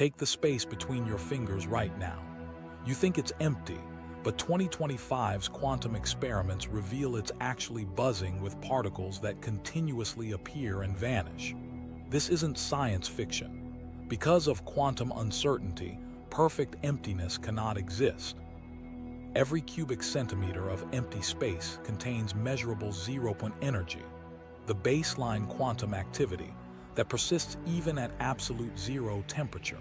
Take the space between your fingers right now. You think it's empty, but 2025's quantum experiments reveal it's actually buzzing with particles that continuously appear and vanish. This isn't science fiction. Because of quantum uncertainty, perfect emptiness cannot exist. Every cubic centimeter of empty space contains measurable zero-point energy, the baseline quantum activity that persists even at absolute zero temperature.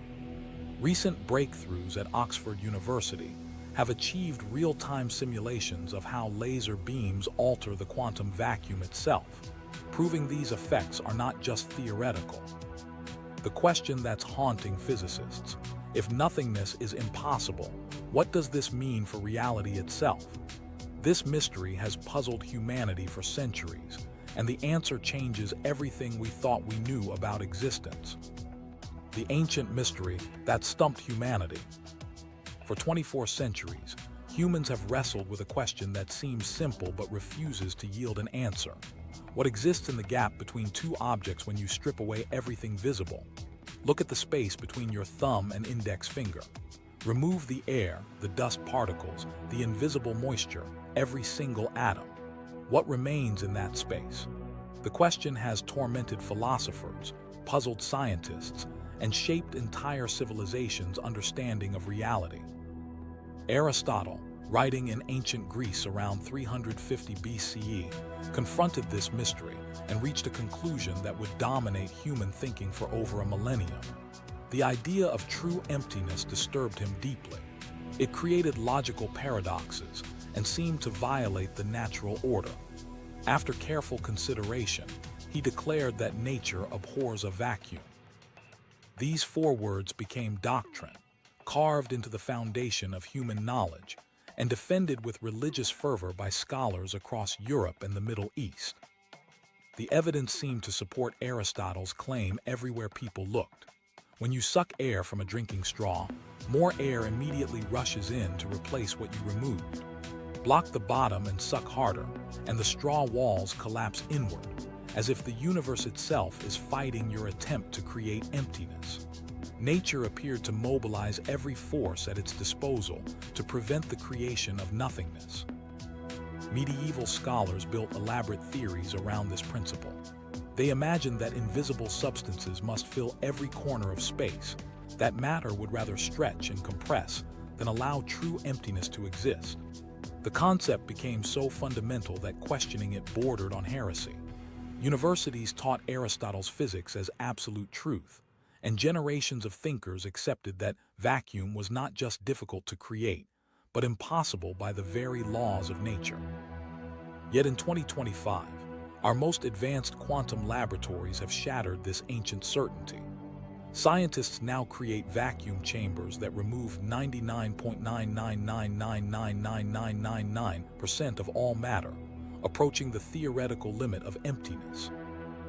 Recent breakthroughs at Oxford University have achieved real-time simulations of how laser beams alter the quantum vacuum itself, proving these effects are not just theoretical. The question that's haunting physicists: if nothingness is impossible, what does this mean for reality itself? This mystery has puzzled humanity for centuries, and the answer changes everything we thought we knew about existence. The ancient mystery that stumped humanity. For 24 centuries, humans have wrestled with a question that seems simple but refuses to yield an answer. What exists in the gap between two objects when you strip away everything visible? Look at the space between your thumb and index finger. Remove the air, the dust particles, the invisible moisture, every single atom. What remains in that space? The question has tormented philosophers, puzzled scientists, and shaped entire civilizations' understanding of reality. Aristotle, writing in ancient Greece around 350 BCE, confronted this mystery and reached a conclusion that would dominate human thinking for over a millennium. The idea of true emptiness disturbed him deeply. It created logical paradoxes and seemed to violate the natural order. After careful consideration, he declared that nature abhors a vacuum. These four words became doctrine, carved into the foundation of human knowledge, and defended with religious fervor by scholars across Europe and the Middle East. The evidence seemed to support Aristotle's claim everywhere people looked. When you suck air from a drinking straw, more air immediately rushes in to replace what you removed. Block the bottom and suck harder, and the straw walls collapse inward, as if the universe itself is fighting your attempt to create emptiness. Nature appeared to mobilize every force at its disposal to prevent the creation of nothingness. Medieval scholars built elaborate theories around this principle. They imagined that invisible substances must fill every corner of space, that matter would rather stretch and compress than allow true emptiness to exist. The concept became so fundamental that questioning it bordered on heresy. Universities taught Aristotle's physics as absolute truth, and generations of thinkers accepted that vacuum was not just difficult to create, but impossible by the very laws of nature. Yet in 2025, our most advanced quantum laboratories have shattered this ancient certainty. Scientists now create vacuum chambers that remove 99.999999999% of all matter, approaching the theoretical limit of emptiness.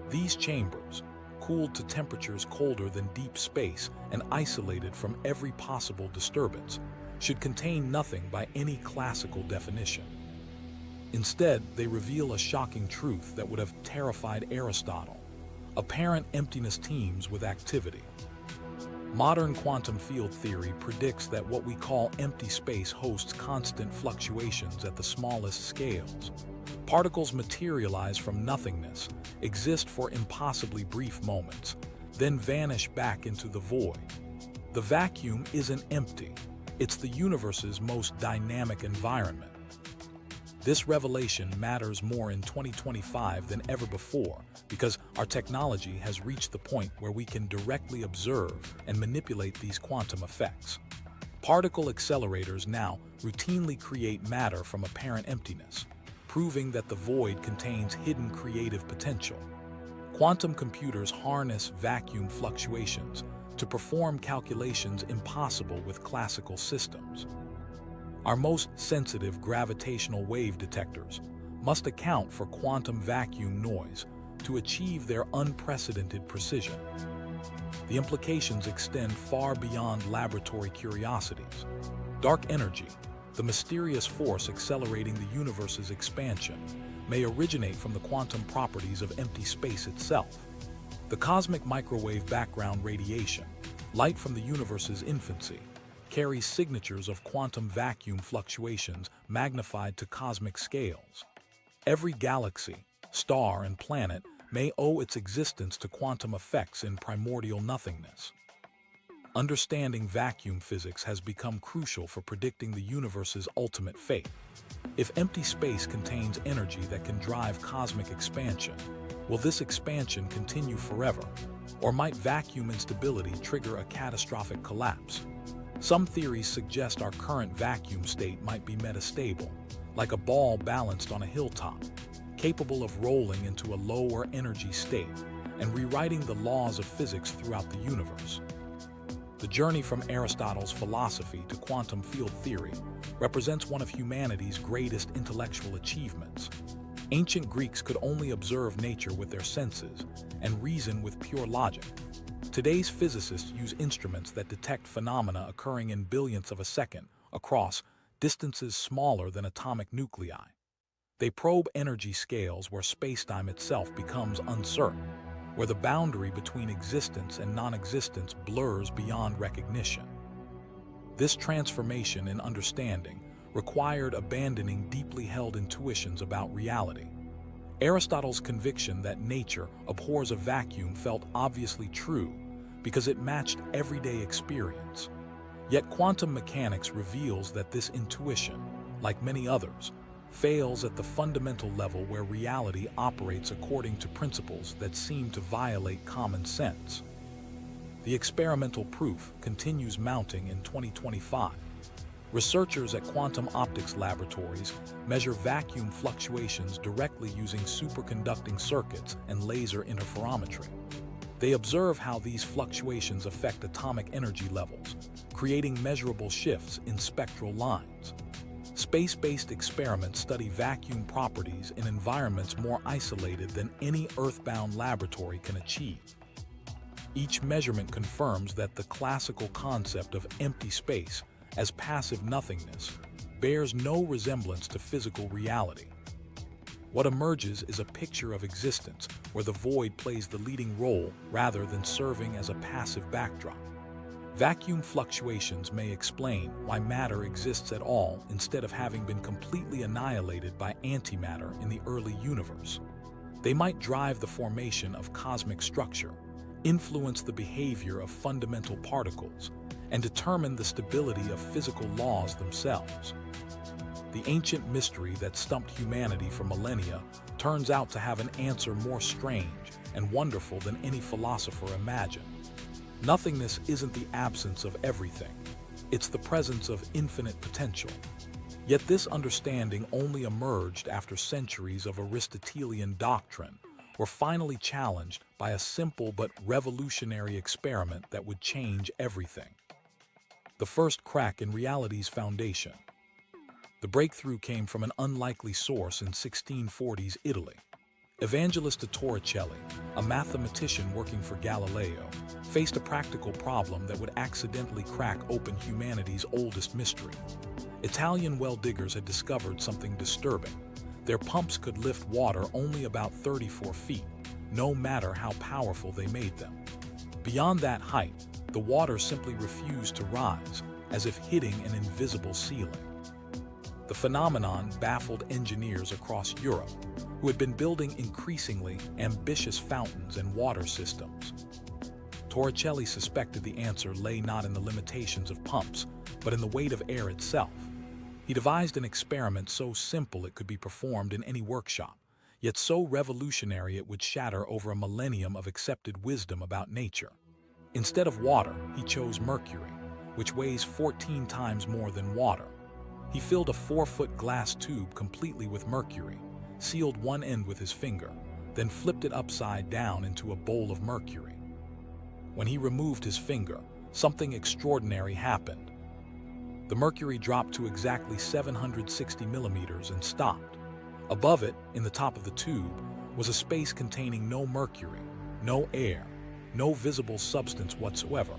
These chambers, cooled to temperatures colder than deep space and isolated from every possible disturbance, should contain nothing by any classical definition. Instead, they reveal a shocking truth that would have terrified Aristotle: apparent emptiness teems with activity. Modern quantum field theory predicts that what we call empty space hosts constant fluctuations at the smallest scales. Particles materialize from nothingness, exist for impossibly brief moments, then vanish back into the void. The vacuum isn't empty. It's the universe's most dynamic environment. This revelation matters more in 2025 than ever before because our technology has reached the point where we can directly observe and manipulate these quantum effects. Particle accelerators now routinely create matter from apparent emptiness, proving that the void contains hidden creative potential. Quantum computers harness vacuum fluctuations to perform calculations impossible with classical systems. Our most sensitive gravitational wave detectors must account for quantum vacuum noise to achieve their unprecedented precision. The implications extend far beyond laboratory curiosities. Dark energy, the mysterious force accelerating the universe's expansion, may originate from the quantum properties of empty space itself. The cosmic microwave background radiation, Light from the universe's infancy carries signatures of quantum vacuum fluctuations magnified to cosmic scales. Every galaxy, star, and planet may owe its existence to quantum effects in primordial nothingness. Understanding vacuum physics has become crucial for predicting the universe's ultimate fate. If empty space contains energy that can drive cosmic expansion, will this expansion continue forever? Or might vacuum instability trigger a catastrophic collapse? Some theories suggest our current vacuum state might be metastable, like a ball balanced on a hilltop, capable of rolling into a lower energy state and rewriting the laws of physics throughout the universe. The journey from Aristotle's philosophy to quantum field theory represents one of humanity's greatest intellectual achievements. Ancient Greeks could only observe nature with their senses and reason with pure logic. Today's physicists use instruments that detect phenomena occurring in billionths of a second across distances smaller than atomic nuclei. They probe energy scales where spacetime itself becomes uncertain, where the boundary between existence and non-existence blurs beyond recognition. This transformation in understanding required abandoning deeply held intuitions about reality. Aristotle's conviction that nature abhors a vacuum felt obviously true because it matched everyday experience. Yet quantum mechanics reveals that this intuition, like many others, fails at the fundamental level where reality operates according to principles that seem to violate common sense. The experimental proof continues mounting in 2025. Researchers at quantum optics laboratories measure vacuum fluctuations directly using superconducting circuits and laser interferometry. They observe how these fluctuations affect atomic energy levels, creating measurable shifts in spectral lines. Space-based experiments study vacuum properties in environments more isolated than any earthbound laboratory can achieve. Each measurement confirms that the classical concept of empty space as passive nothingness bears no resemblance to physical reality. What emerges is a picture of existence where the void plays the leading role rather than serving as a passive backdrop. Vacuum fluctuations may explain why matter exists at all instead of having been completely annihilated by antimatter in the early universe. They might drive the formation of cosmic structure, influence the behavior of fundamental particles, and determine the stability of physical laws themselves. The ancient mystery that stumped humanity for millennia turns out to have an answer more strange and wonderful than any philosopher imagined. Nothingness isn't the absence of everything, it's the presence of infinite potential. Yet this understanding only emerged after centuries of Aristotelian doctrine were finally challenged by a simple but revolutionary experiment that would change everything. The first crack in reality's foundation. The breakthrough came from an unlikely source in 1640s Italy. Evangelista Torricelli, a mathematician working for Galileo, faced a practical problem that would accidentally crack open humanity's oldest mystery. Italian well diggers had discovered something disturbing. Their pumps could lift water only about 34 feet, no matter how powerful they made them. Beyond that height, the water simply refused to rise, as if hitting an invisible ceiling. The phenomenon baffled engineers across Europe, who had been building increasingly ambitious fountains and water systems. Torricelli suspected the answer lay not in the limitations of pumps, but in the weight of air itself. He devised an experiment so simple it could be performed in any workshop, yet so revolutionary it would shatter over a millennium of accepted wisdom about nature. Instead of water, he chose mercury, which weighs 14 times more than water. He filled a 4-foot glass tube completely with mercury, sealed one end with his finger, then flipped it upside down into a bowl of mercury. When he removed his finger, something extraordinary happened. The mercury dropped to exactly 760 millimeters and stopped. Above it, in the top of the tube, was a space containing no mercury, no air, no visible substance whatsoever.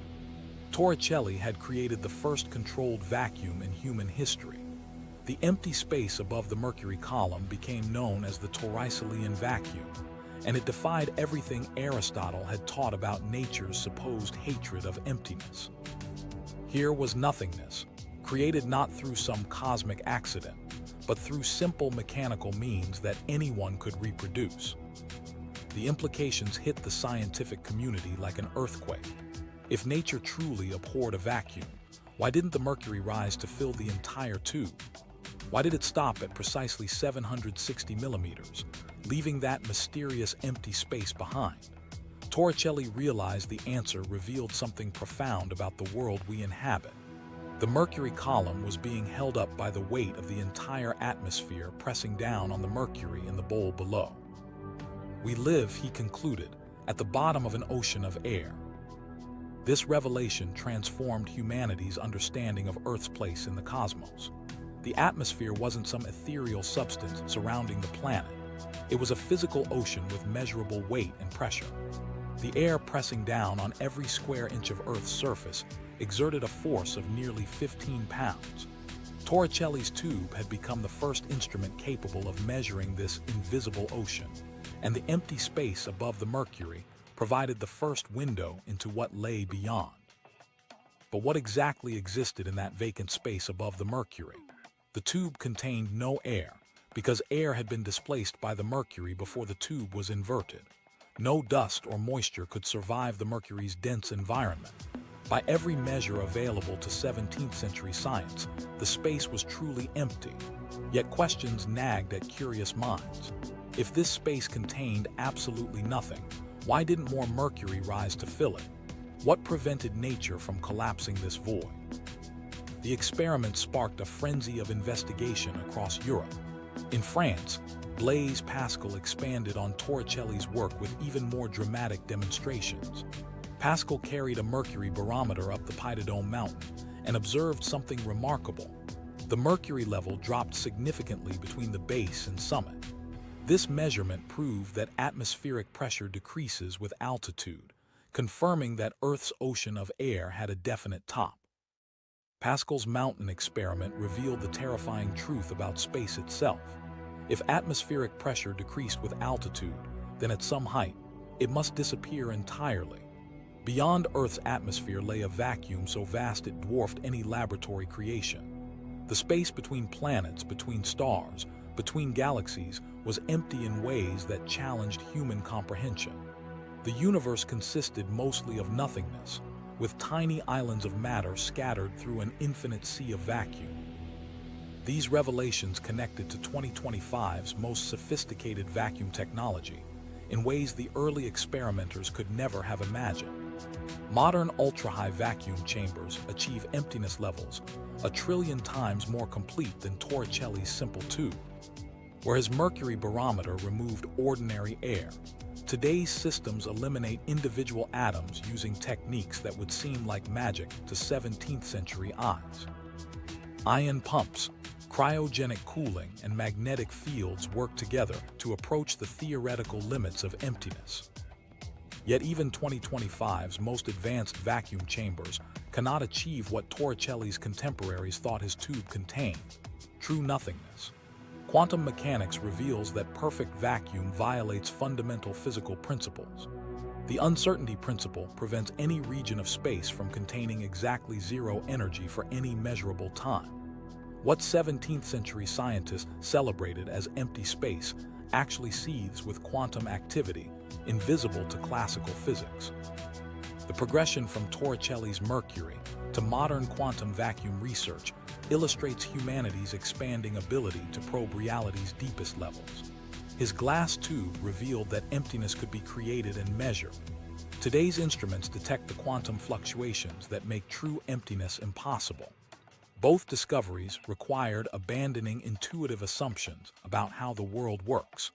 Torricelli had created the first controlled vacuum in human history. The empty space above the mercury column became known as the Torricellian vacuum, and it defied everything Aristotle had taught about nature's supposed hatred of emptiness. Here was nothingness, created not through some cosmic accident, but through simple mechanical means that anyone could reproduce. The implications hit the scientific community like an earthquake. If nature truly abhorred a vacuum, why didn't the mercury rise to fill the entire tube? Why did it stop at precisely 760 millimeters, leaving that mysterious empty space behind? Torricelli realized the answer revealed something profound about the world we inhabit. The mercury column was being held up by the weight of the entire atmosphere pressing down on the mercury in the bowl below. We live, he concluded, at the bottom of an ocean of air. This revelation transformed humanity's understanding of Earth's place in the cosmos. The atmosphere wasn't some ethereal substance surrounding the planet. It was a physical ocean with measurable weight and pressure. The air pressing down on every square inch of Earth's surface exerted a force of nearly 15 pounds. Torricelli's tube had become the first instrument capable of measuring this invisible ocean, and the empty space above the mercury provided the first window into what lay beyond. But what exactly existed in that vacant space above the mercury? The tube contained no air, because air had been displaced by the mercury before the tube was inverted. No dust or moisture could survive the mercury's dense environment. By every measure available to 17th century science, the space was truly empty. Yet questions nagged at curious minds. If this space contained absolutely nothing, why didn't more mercury rise to fill it? What prevented nature from collapsing this void? The experiment sparked a frenzy of investigation across Europe. In France, Blaise Pascal expanded on Torricelli's work with even more dramatic demonstrations. Pascal carried a mercury barometer up the Puy de Dôme mountain and observed something remarkable. The mercury level dropped significantly between the base and summit. This measurement proved that atmospheric pressure decreases with altitude, confirming that Earth's ocean of air had a definite top. Pascal's mountain experiment revealed the terrifying truth about space itself. If atmospheric pressure decreased with altitude, then at some height, it must disappear entirely. Beyond Earth's atmosphere lay a vacuum so vast it dwarfed any laboratory creation. The space between planets, between stars, between galaxies was empty in ways that challenged human comprehension. The universe consisted mostly of nothingness, with tiny islands of matter scattered through an infinite sea of vacuum. These revelations connected to 2025's most sophisticated vacuum technology in ways the early experimenters could never have imagined. Modern ultra-high vacuum chambers achieve emptiness levels 1 trillion times more complete than Torricelli's simple tube. Where his mercury barometer removed ordinary air, today's systems eliminate individual atoms using techniques that would seem like magic to 17th century eyes. Ion pumps, cryogenic cooling, and magnetic fields work together to approach the theoretical limits of emptiness. Yet even 2025's most advanced vacuum chambers cannot achieve what Torricelli's contemporaries thought his tube contained: true nothingness. Quantum mechanics reveals that perfect vacuum violates fundamental physical principles. The uncertainty principle prevents any region of space from containing exactly zero energy for any measurable time. What 17th century scientists celebrated as empty space actually seethes with quantum activity, invisible to classical physics. The progression from Torricelli's mercury to modern quantum vacuum research illustrates humanity's expanding ability to probe reality's deepest levels. His glass tube revealed that emptiness could be created and measured. Today's instruments detect the quantum fluctuations that make true emptiness impossible. Both discoveries required abandoning intuitive assumptions about how the world works.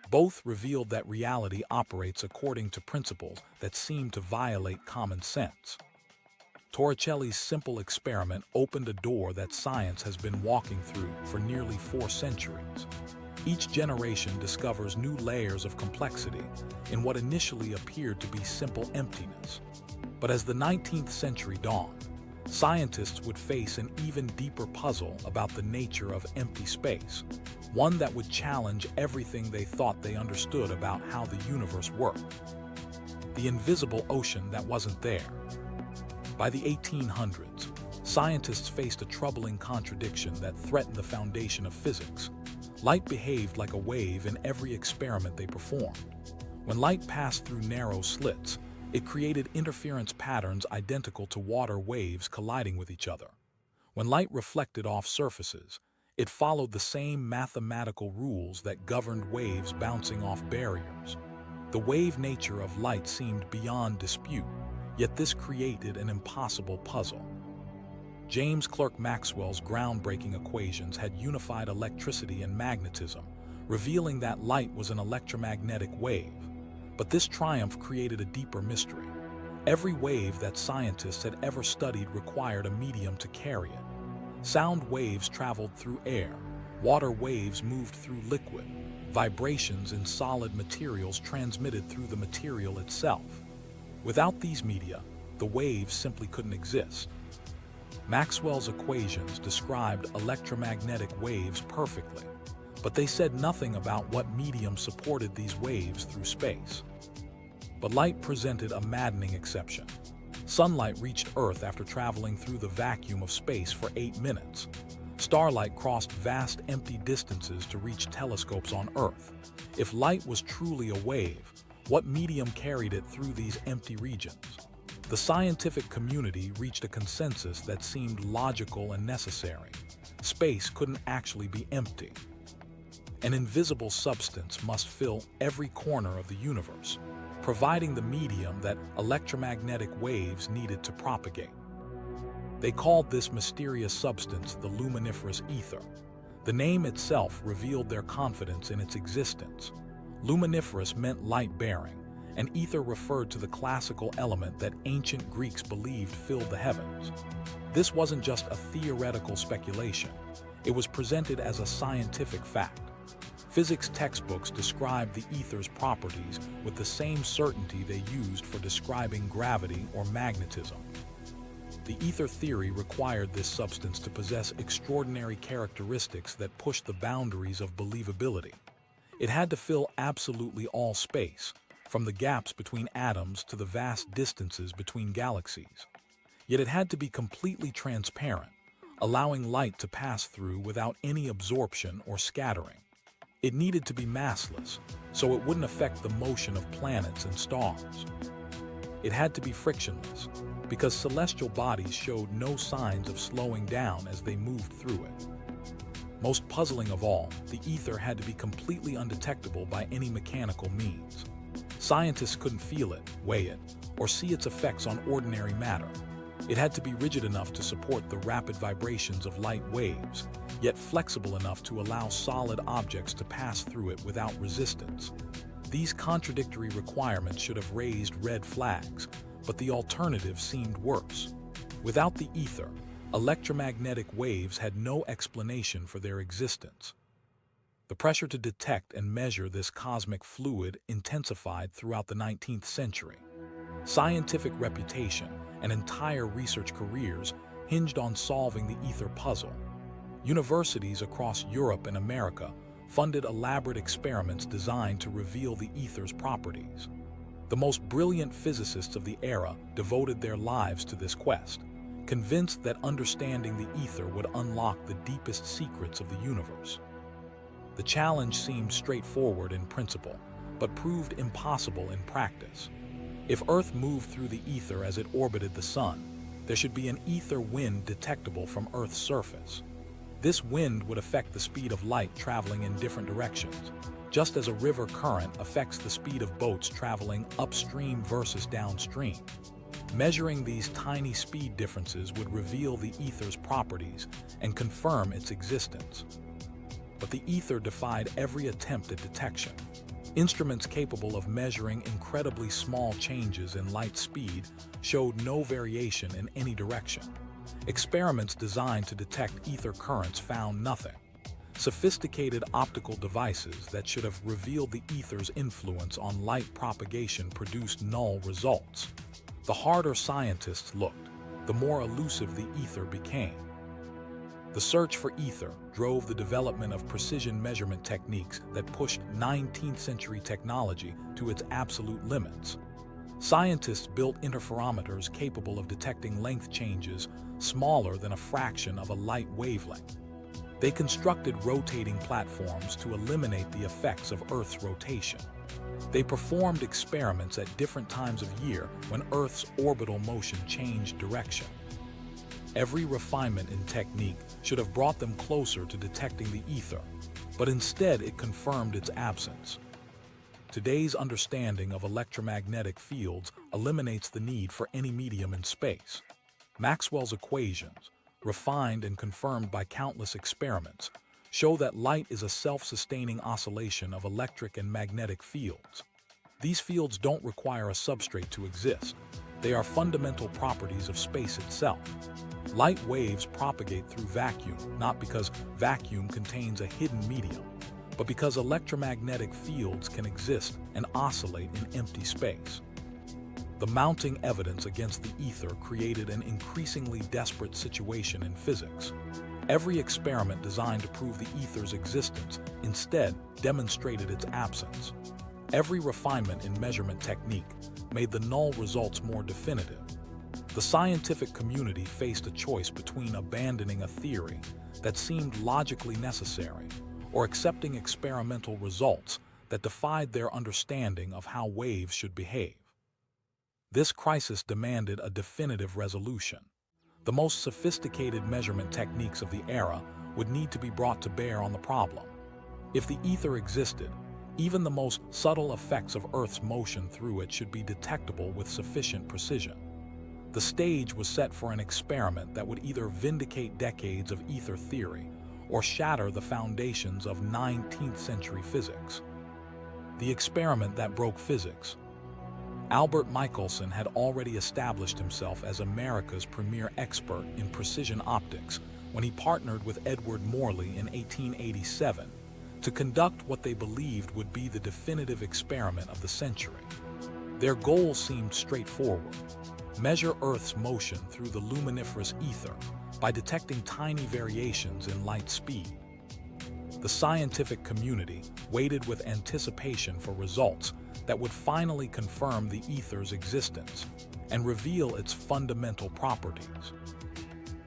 Both revealed that reality operates according to principles that seem to violate common sense. Torricelli's simple experiment opened a door that science has been walking through for nearly 4 centuries. Each generation discovers new layers of complexity in what initially appeared to be simple emptiness. But as the 19th century dawned, scientists would face an even deeper puzzle about the nature of empty space, one that would challenge everything they thought they understood about how the universe worked. The invisible ocean that wasn't there. By the 1800s, scientists faced a troubling contradiction that threatened the foundation of physics. Light behaved like a wave in every experiment they performed. When light passed through narrow slits, it created interference patterns identical to water waves colliding with each other. When light reflected off surfaces, it followed the same mathematical rules that governed waves bouncing off barriers. The wave nature of light seemed beyond dispute, yet this created an impossible puzzle. James Clerk Maxwell's groundbreaking equations had unified electricity and magnetism, revealing that light was an electromagnetic wave. But this triumph created a deeper mystery. Every wave that scientists had ever studied required a medium to carry it. Sound waves traveled through air, water waves moved through liquid, vibrations in solid materials transmitted through the material itself. Without these media, the waves simply couldn't exist. Maxwell's equations described electromagnetic waves perfectly, but they said nothing about what medium supported these waves through space. But light presented a maddening exception. Sunlight reached Earth after traveling through the vacuum of space for 8 minutes. Starlight crossed vast empty distances to reach telescopes on Earth. If light was truly a wave, what medium carried it through these empty regions? The scientific community reached a consensus that seemed logical and necessary. Space couldn't actually be empty. An invisible substance must fill every corner of the universe, providing the medium that electromagnetic waves needed to propagate. They called this mysterious substance the luminiferous ether. The name itself revealed their confidence in its existence. Luminiferous meant light-bearing, and ether referred to the classical element that ancient Greeks believed filled the heavens. This wasn't just a theoretical speculation. It was presented as a scientific fact. Physics textbooks described the ether's properties with the same certainty they used for describing gravity or magnetism. The ether theory required this substance to possess extraordinary characteristics that pushed the boundaries of believability. It had to fill absolutely all space, from the gaps between atoms to the vast distances between galaxies. Yet it had to be completely transparent, allowing light to pass through without any absorption or scattering. It needed to be massless, so it wouldn't affect the motion of planets and stars. It had to be frictionless, because celestial bodies showed no signs of slowing down as they moved through it. Most puzzling of all, the ether had to be completely undetectable by any mechanical means. Scientists couldn't feel it, weigh it, or see its effects on ordinary matter. It had to be rigid enough to support the rapid vibrations of light waves, yet flexible enough to allow solid objects to pass through it without resistance. These contradictory requirements should have raised red flags, but the alternative seemed worse. Without the ether, electromagnetic waves had no explanation for their existence. The pressure to detect and measure this cosmic fluid intensified throughout the 19th century. Scientific reputation and entire research careers hinged on solving the ether puzzle. Universities across Europe and America funded elaborate experiments designed to reveal the ether's properties. The most brilliant physicists of the era devoted their lives to this quest, convinced that understanding the ether would unlock the deepest secrets of the universe. The challenge seemed straightforward in principle, but proved impossible in practice. If Earth moved through the ether as it orbited the Sun, there should be an ether wind detectable from Earth's surface. This wind would affect the speed of light traveling in different directions, just as a river current affects the speed of boats traveling upstream versus downstream. Measuring these tiny speed differences would reveal the ether's properties and confirm its existence. But the ether defied every attempt at detection. Instruments capable of measuring incredibly small changes in light speed showed no variation in any direction. Experiments designed to detect ether currents found nothing. Sophisticated optical devices that should have revealed the ether's influence on light propagation produced null results. The harder scientists looked, the more elusive the ether became. The search for ether drove the development of precision measurement techniques that pushed 19th century technology to its absolute limits. Scientists built interferometers capable of detecting length changes smaller than a fraction of a light wavelength. They constructed rotating platforms to eliminate the effects of Earth's rotation. They performed experiments at different times of year when Earth's orbital motion changed direction. Every refinement in technique should have brought them closer to detecting the ether, but instead it confirmed its absence. Today's understanding of electromagnetic fields eliminates the need for any medium in space. Maxwell's equations, refined and confirmed by countless experiments, show that light is a self-sustaining oscillation of electric and magnetic fields. These fields don't require a substrate to exist. They are fundamental properties of space itself. Light waves propagate through vacuum, not because vacuum contains a hidden medium, but because electromagnetic fields can exist and oscillate in empty space. The mounting evidence against the ether created an increasingly desperate situation in physics. Every experiment designed to prove the ether's existence instead demonstrated its absence. Every refinement in measurement technique made the null results more definitive. The scientific community faced a choice between abandoning a theory that seemed logically necessary or accepting experimental results that defied their understanding of how waves should behave. This crisis demanded a definitive resolution. The most sophisticated measurement techniques of the era would need to be brought to bear on the problem. If the ether existed, even the most subtle effects of Earth's motion through it should be detectable with sufficient precision. The stage was set for an experiment that would either vindicate decades of ether theory or shatter the foundations of 19th century physics. The experiment that broke physics. Albert Michelson had already established himself as America's premier expert in precision optics when he partnered with Edward Morley in 1887 to conduct what they believed would be the definitive experiment of the century. Their goal seemed straightforward: measure Earth's motion through the luminiferous ether by detecting tiny variations in light speed. The scientific community waited with anticipation for results that would finally confirm the ether's existence and reveal its fundamental properties.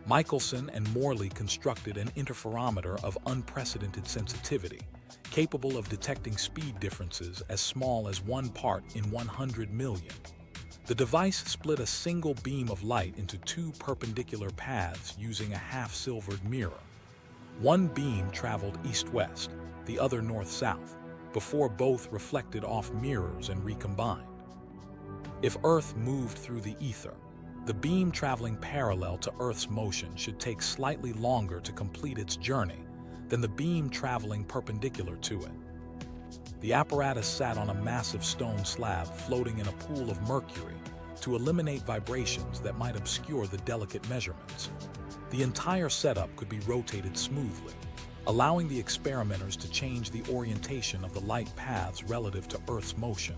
Michelson and Morley constructed an interferometer of unprecedented sensitivity, capable of detecting speed differences as small as 1 part in 100 million. The device split a single beam of light into 2 perpendicular paths using a half-silvered mirror. One beam traveled east-west, the other north-south, before both reflected off mirrors and recombined. If Earth moved through the ether, the beam traveling parallel to Earth's motion should take slightly longer to complete its journey than the beam traveling perpendicular to it. The apparatus sat on a massive stone slab floating in a pool of mercury to eliminate vibrations that might obscure the delicate measurements. The entire setup could be rotated smoothly, allowing the experimenters to change the orientation of the light paths relative to Earth's motion.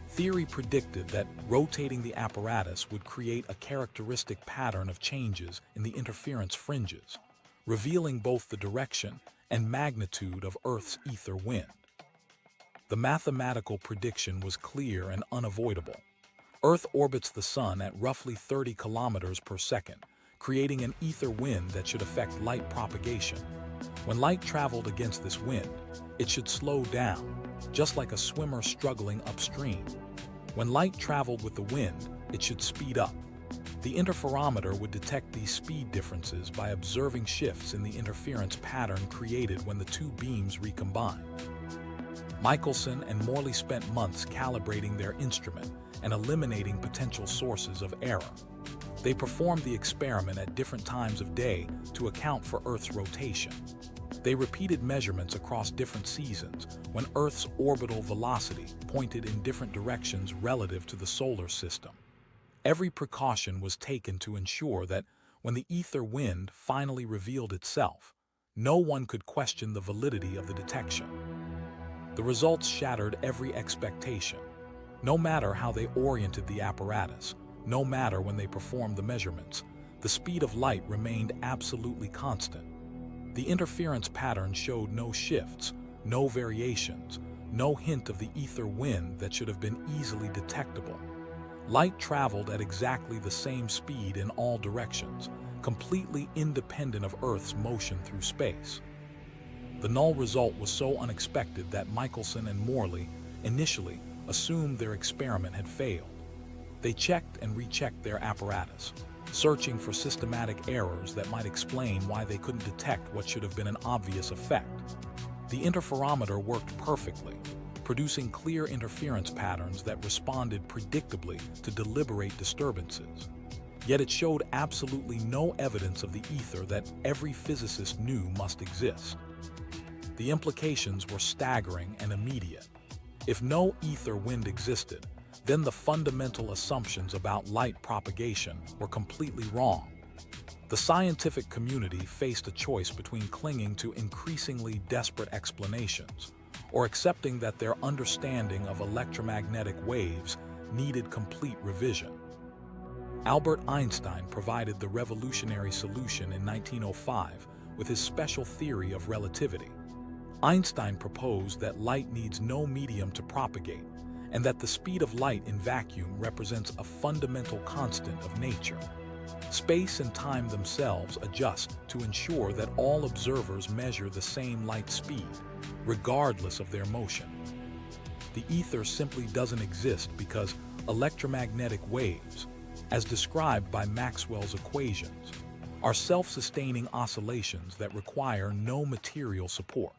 Theory predicted that rotating the apparatus would create a characteristic pattern of changes in the interference fringes, revealing both the direction and magnitude of Earth's ether wind. The mathematical prediction was clear and unavoidable. Earth orbits the Sun at roughly 30 kilometers per second, creating an ether wind that should affect light propagation. When light traveled against this wind, it should slow down, just like a swimmer struggling upstream. When light traveled with the wind, it should speed up. The interferometer would detect these speed differences by observing shifts in the interference pattern created when the 2 beams recombined. Michelson and Morley spent months calibrating their instrument and eliminating potential sources of error. They performed the experiment at different times of day to account for Earth's rotation. They repeated measurements across different seasons when Earth's orbital velocity pointed in different directions relative to the solar system. Every precaution was taken to ensure that when the ether wind finally revealed itself, no one could question the validity of the detection. The results shattered every expectation. No matter how they oriented the apparatus, no matter when they performed the measurements, the speed of light remained absolutely constant. The interference pattern showed no shifts, no variations, no hint of the ether wind that should have been easily detectable. Light traveled at exactly the same speed in all directions, completely independent of Earth's motion through space. The null result was so unexpected that Michelson and Morley initially assumed their experiment had failed. They checked and rechecked their apparatus, searching for systematic errors that might explain why they couldn't detect what should have been an obvious effect. The interferometer worked perfectly, producing clear interference patterns that responded predictably to deliberate disturbances. Yet it showed absolutely no evidence of the ether that every physicist knew must exist. The implications were staggering and immediate. If no ether wind existed, then the fundamental assumptions about light propagation were completely wrong. The scientific community faced a choice between clinging to increasingly desperate explanations or accepting that their understanding of electromagnetic waves needed complete revision. Albert Einstein provided the revolutionary solution in 1905 with his special theory of relativity. Einstein proposed that light needs no medium to propagate, and that the speed of light in vacuum represents a fundamental constant of nature. Space and time themselves adjust to ensure that all observers measure the same light speed, regardless of their motion. The ether simply doesn't exist because electromagnetic waves, as described by Maxwell's equations, are self-sustaining oscillations that require no material support.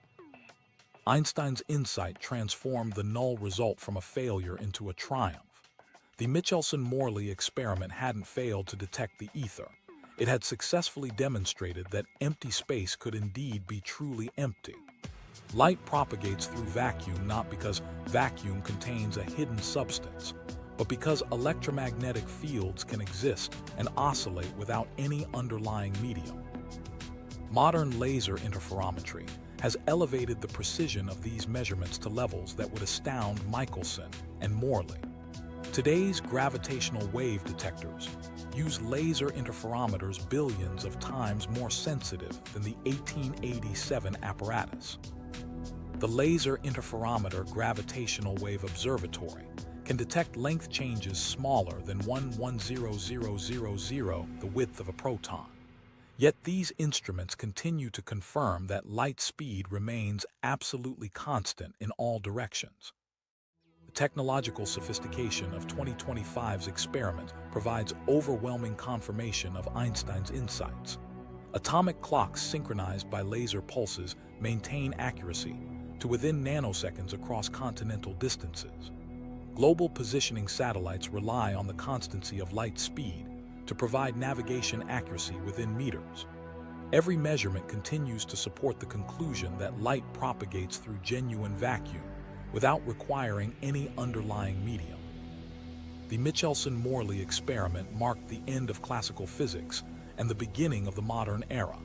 Einstein's insight transformed the null result from a failure into a triumph. The Michelson-Morley experiment hadn't failed to detect the ether. It had successfully demonstrated that empty space could indeed be truly empty. Light propagates through vacuum not because vacuum contains a hidden substance, but because electromagnetic fields can exist and oscillate without any underlying medium. Modern laser interferometry has elevated the precision of these measurements to levels that would astound Michelson and Morley. Today's gravitational wave detectors use laser interferometers billions of times more sensitive than the 1887 apparatus. The Laser Interferometer Gravitational Wave Observatory can detect length changes smaller than 1,100,000, the width of a proton. Yet these instruments continue to confirm that light speed remains absolutely constant in all directions. The technological sophistication of 2025's experiment provides overwhelming confirmation of Einstein's insights. Atomic clocks synchronized by laser pulses maintain accuracy to within nanoseconds across continental distances. Global positioning satellites rely on the constancy of light speed to provide navigation accuracy within meters. Every measurement continues to support the conclusion that light propagates through genuine vacuum without requiring any underlying medium. The Michelson-Morley experiment marked the end of classical physics and the beginning of the modern era.